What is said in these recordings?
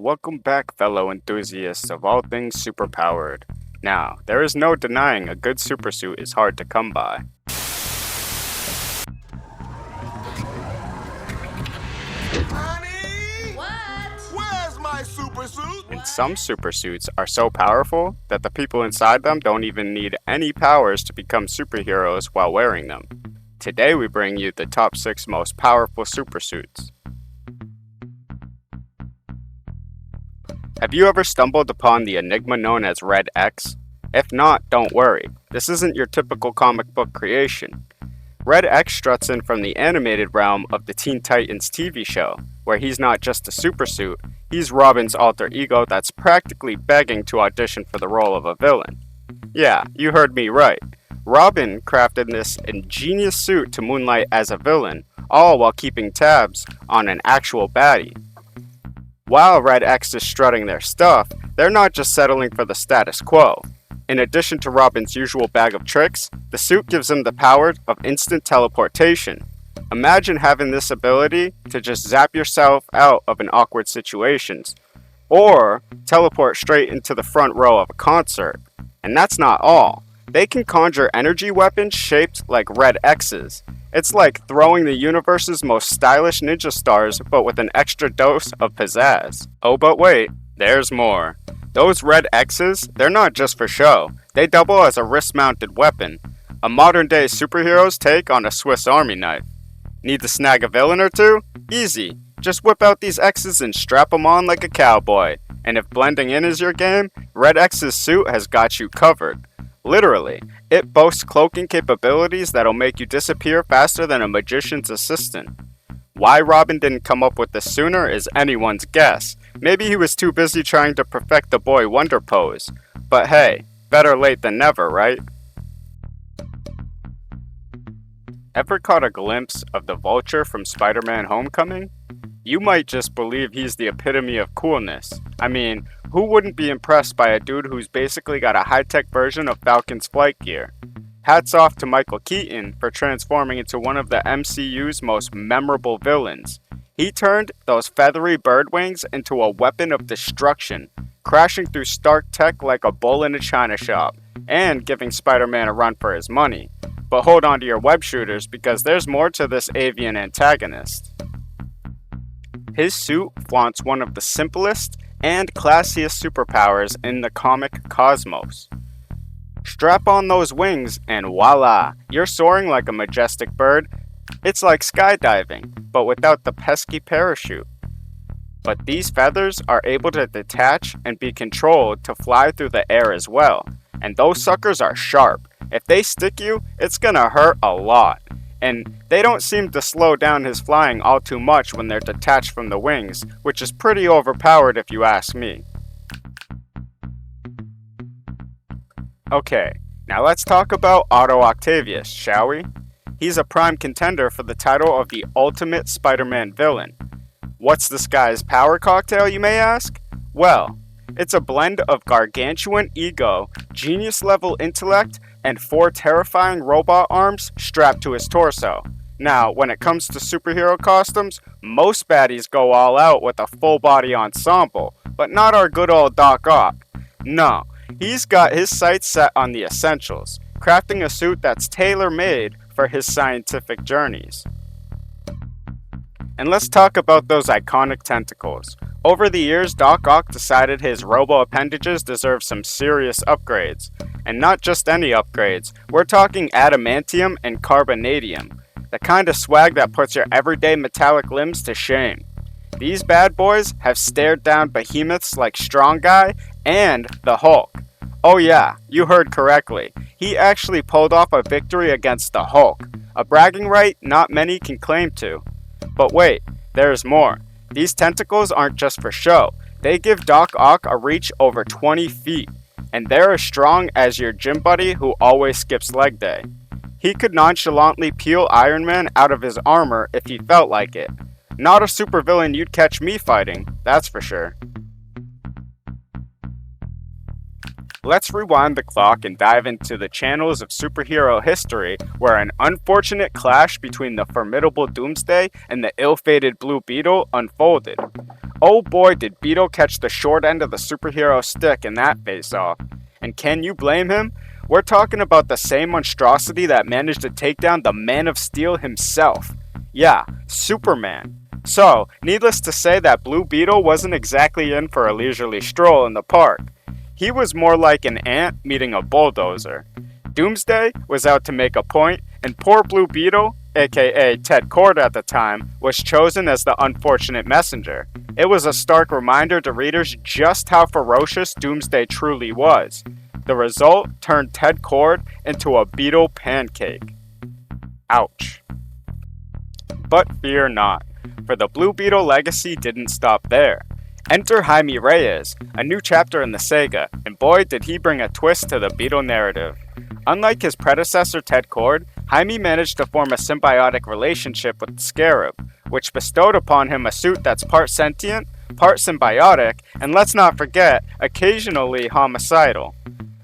Welcome back, fellow enthusiasts of all things superpowered. Now, there is no denying a good supersuit is hard to come by. Honey! What? Where's my supersuit? And some supersuits are so powerful that the people inside them don't even need any powers to become superheroes while wearing them. Today we bring you the top 6 most powerful supersuits. Have you ever stumbled upon the enigma known as Red X? If not, don't worry. This isn't your typical comic book creation. Red X struts in from the animated realm of the Teen Titans TV show, where he's not just a supersuit, he's Robin's alter ego that's practically begging to audition for the role of a villain. Yeah, you heard me right. Robin crafted this ingenious suit to moonlight as a villain, all while keeping tabs on an actual baddie. While Red X is strutting their stuff, they're not just settling for the status quo. In addition to Robin's usual bag of tricks, the suit gives him the power of instant teleportation. Imagine having this ability to just zap yourself out of an awkward situations, or teleport straight into the front row of a concert. And that's not all. They can conjure energy weapons shaped like Red X's. It's like throwing the universe's most stylish ninja stars, but with an extra dose of pizzazz. Oh, but wait, there's more. Those Red X's, they're not just for show. They double as a wrist-mounted weapon. A modern-day superhero's take on a Swiss Army knife. Need to snag a villain or two? Easy. Just whip out these X's and strap them on like a cowboy. And if blending in is your game, Red X's suit has got you covered. Literally, it boasts cloaking capabilities that'll make you disappear faster than a magician's assistant. Why Robin didn't come up with this sooner is anyone's guess. Maybe he was too busy trying to perfect the boy wonder pose. But hey, better late than never, right? Ever caught a glimpse of the Vulture from Spider-Man Homecoming? You might just believe he's the epitome of coolness. I mean, who wouldn't be impressed by a dude who's basically got a high-tech version of Falcon's flight gear? Hats off to Michael Keaton for transforming into one of the MCU's most memorable villains. He turned those feathery bird wings into a weapon of destruction, crashing through Stark tech like a bull in a china shop, and giving Spider-Man a run for his money. But hold on to your web shooters because there's more to this avian antagonist. His suit flaunts one of the simplest and classiest superpowers in the comic cosmos. Strap on those wings and voila, you're soaring like a majestic bird. It's like skydiving, but without the pesky parachute. But these feathers are able to detach and be controlled to fly through the air as well. And those suckers are sharp. If they stick you, it's gonna hurt a lot. And they don't seem to slow down his flying all too much when they're detached from the wings, which is pretty overpowered if you ask me. Okay, now let's talk about Octavius, shall we? He's a prime contender for the title of the ultimate Spider-Man villain. What's this guy's power cocktail, you may ask? Well, it's a blend of gargantuan ego, genius-level intellect, and 4 terrifying robot arms strapped to his torso. Now, when it comes to superhero costumes, most baddies go all out with a full-body ensemble, but not our good old Doc Ock. No, he's got his sights set on the essentials, crafting a suit that's tailor-made for his scientific journeys. And let's talk about those iconic tentacles. Over the years, Doc Ock decided his robo-appendages deserve some serious upgrades. And not just any upgrades, we're talking adamantium and carbonadium. The kind of swag that puts your everyday metallic limbs to shame. These bad boys have stared down behemoths like Strong Guy and the Hulk. Oh yeah, you heard correctly. He actually pulled off a victory against the Hulk. A bragging right not many can claim to. But wait, there's more. These tentacles aren't just for show. They give Doc Ock a reach over 20 feet. And they're as strong as your gym buddy who always skips leg day. He could nonchalantly peel Iron Man out of his armor if he felt like it. Not a supervillain you'd catch me fighting, that's for sure. Let's rewind the clock and dive into the channels of superhero history where an unfortunate clash between the formidable Doomsday and the ill-fated Blue Beetle unfolded. Oh boy, did Beetle catch the short end of the superhero stick in that face-off. And can you blame him? We're talking about the same monstrosity that managed to take down the Man of Steel himself. Yeah, Superman. So, needless to say that Blue Beetle wasn't exactly in for a leisurely stroll in the park. He was more like an ant meeting a bulldozer. Doomsday was out to make a point, and poor Blue Beetle, aka Ted Kord at the time, was chosen as the unfortunate messenger. It was a stark reminder to readers just how ferocious Doomsday truly was. The result turned Ted Kord into a Beetle pancake. Ouch. But fear not, for the Blue Beetle legacy didn't stop there. Enter Jaime Reyes, a new chapter in the saga, and boy did he bring a twist to the Beetle narrative. Unlike his predecessor Ted Kord, Jaime managed to form a symbiotic relationship with the Scarab, which bestowed upon him a suit that's part sentient, part symbiotic, and let's not forget, occasionally homicidal.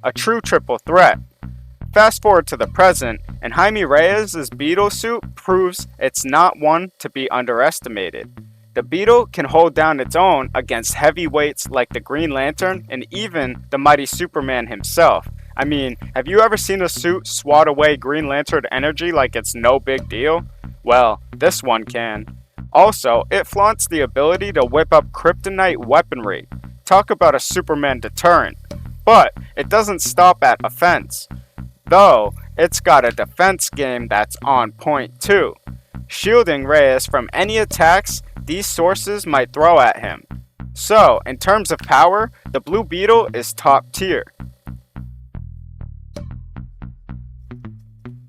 A true triple threat. Fast forward to the present, and Jaime Reyes' Beetle suit proves it's not one to be underestimated. The Beetle can hold down its own against heavyweights like the Green Lantern and even the mighty Superman himself. I mean, have you ever seen a suit swat away Green Lantern energy like it's no big deal? Well, this one can. Also, it flaunts the ability to whip up kryptonite weaponry. Talk about a Superman deterrent. But it doesn't stop at offense. Though, it's got a defense game that's on point too, shielding Reyes from any attacks these sources might throw at him. So, in terms of power, the Blue Beetle is top tier.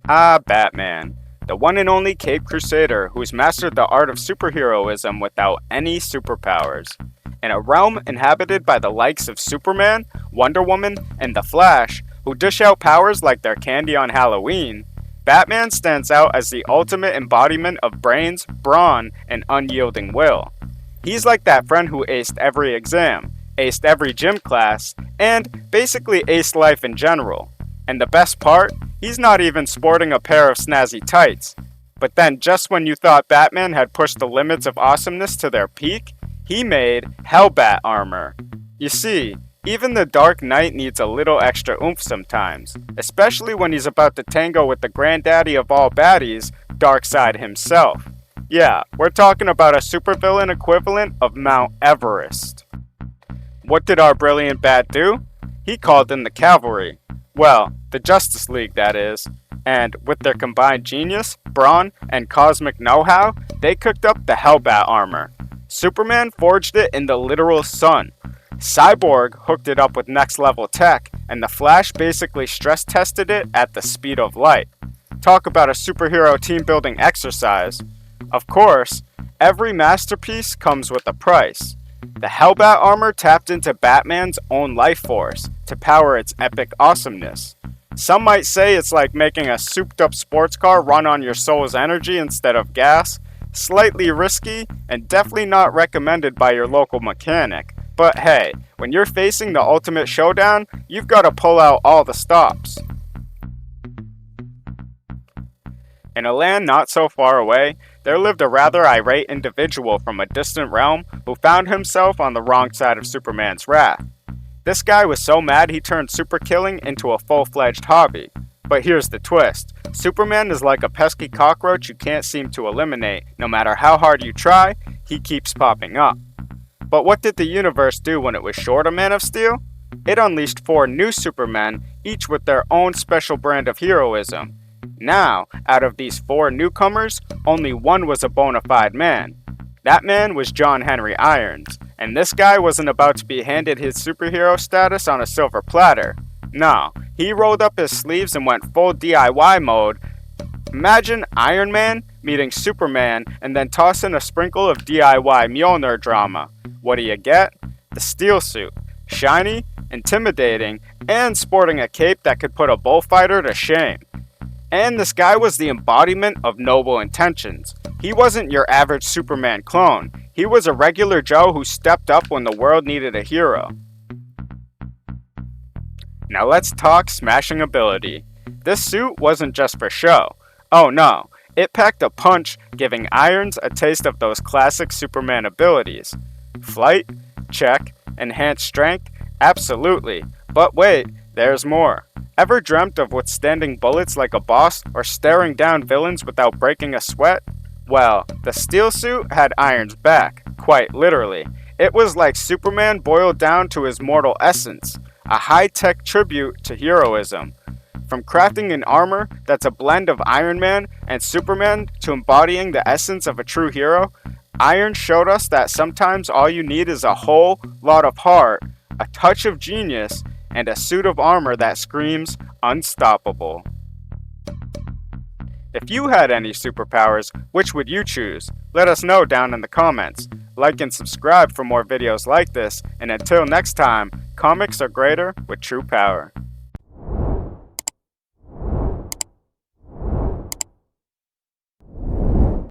Ah, Batman, the one and only Caped Crusader who's mastered the art of superheroism without any superpowers. In a realm inhabited by the likes of Superman, Wonder Woman, and The Flash, who dish out powers like they're candy on Halloween, Batman stands out as the ultimate embodiment of brains, brawn, and unyielding will. He's like that friend who aced every exam, aced every gym class, and basically aced life in general. And the best part, he's not even sporting a pair of snazzy tights. But then just when you thought Batman had pushed the limits of awesomeness to their peak, he made Hellbat armor. You see, even the Dark Knight needs a little extra oomph sometimes, especially when he's about to tango with the granddaddy of all baddies, Darkseid himself. Yeah, we're talking about a supervillain equivalent of Mount Everest. What did our brilliant Bat do? He called in the cavalry. Well, the Justice League, that is. And with their combined genius, brawn, and cosmic know-how, they cooked up the Hellbat armor. Superman forged it in the literal sun. Cyborg hooked it up with next level tech, and the Flash basically stress tested it at the speed of light. Talk about a superhero team building exercise. Of course, every masterpiece comes with a price. The Hellbat armor tapped into Batman's own life force to power its epic awesomeness. Some might say it's like making a souped up sports car run on your soul's energy instead of gas. Slightly risky, and definitely not recommended by your local mechanic. But hey, when you're facing the ultimate showdown, you've got to pull out all the stops. In a land not so far away, there lived a rather irate individual from a distant realm who found himself on the wrong side of Superman's wrath. This guy was so mad he turned super killing into a full-fledged hobby. But here's the twist. Superman is like a pesky cockroach you can't seem to eliminate. No matter how hard you try, he keeps popping up. But what did the universe do when it was short a Man of Steel? It unleashed 4 new Supermen, each with their own special brand of heroism. Now, out of these 4 newcomers, only one was a bona fide man. That man was John Henry Irons, and this guy wasn't about to be handed his superhero status on a silver platter. No, he rolled up his sleeves and went full DIY mode. Imagine Iron Man meeting Superman and then toss in a sprinkle of DIY Mjolnir drama. What do you get? The steel suit. Shiny, intimidating, and sporting a cape that could put a bullfighter to shame. And this guy was the embodiment of noble intentions. He wasn't your average Superman clone. He was a regular Joe who stepped up when the world needed a hero. Now let's talk smashing ability. This suit wasn't just for show. Oh no, it packed a punch, giving Irons a taste of those classic Superman abilities. Flight? Check. Enhanced strength? Absolutely. But wait, there's more. Ever dreamt of withstanding bullets like a boss or staring down villains without breaking a sweat? Well, the steel suit had Iron's back, quite literally. It was like Superman boiled down to his mortal essence, a high-tech tribute to heroism. From crafting an armor that's a blend of Iron Man and Superman to embodying the essence of a true hero, Iron showed us that sometimes all you need is a whole lot of heart, a touch of genius, and a suit of armor that screams unstoppable. If you had any superpowers, which would you choose? Let us know down in the comments. Like and subscribe for more videos like this, and until next time, comics are greater with true power.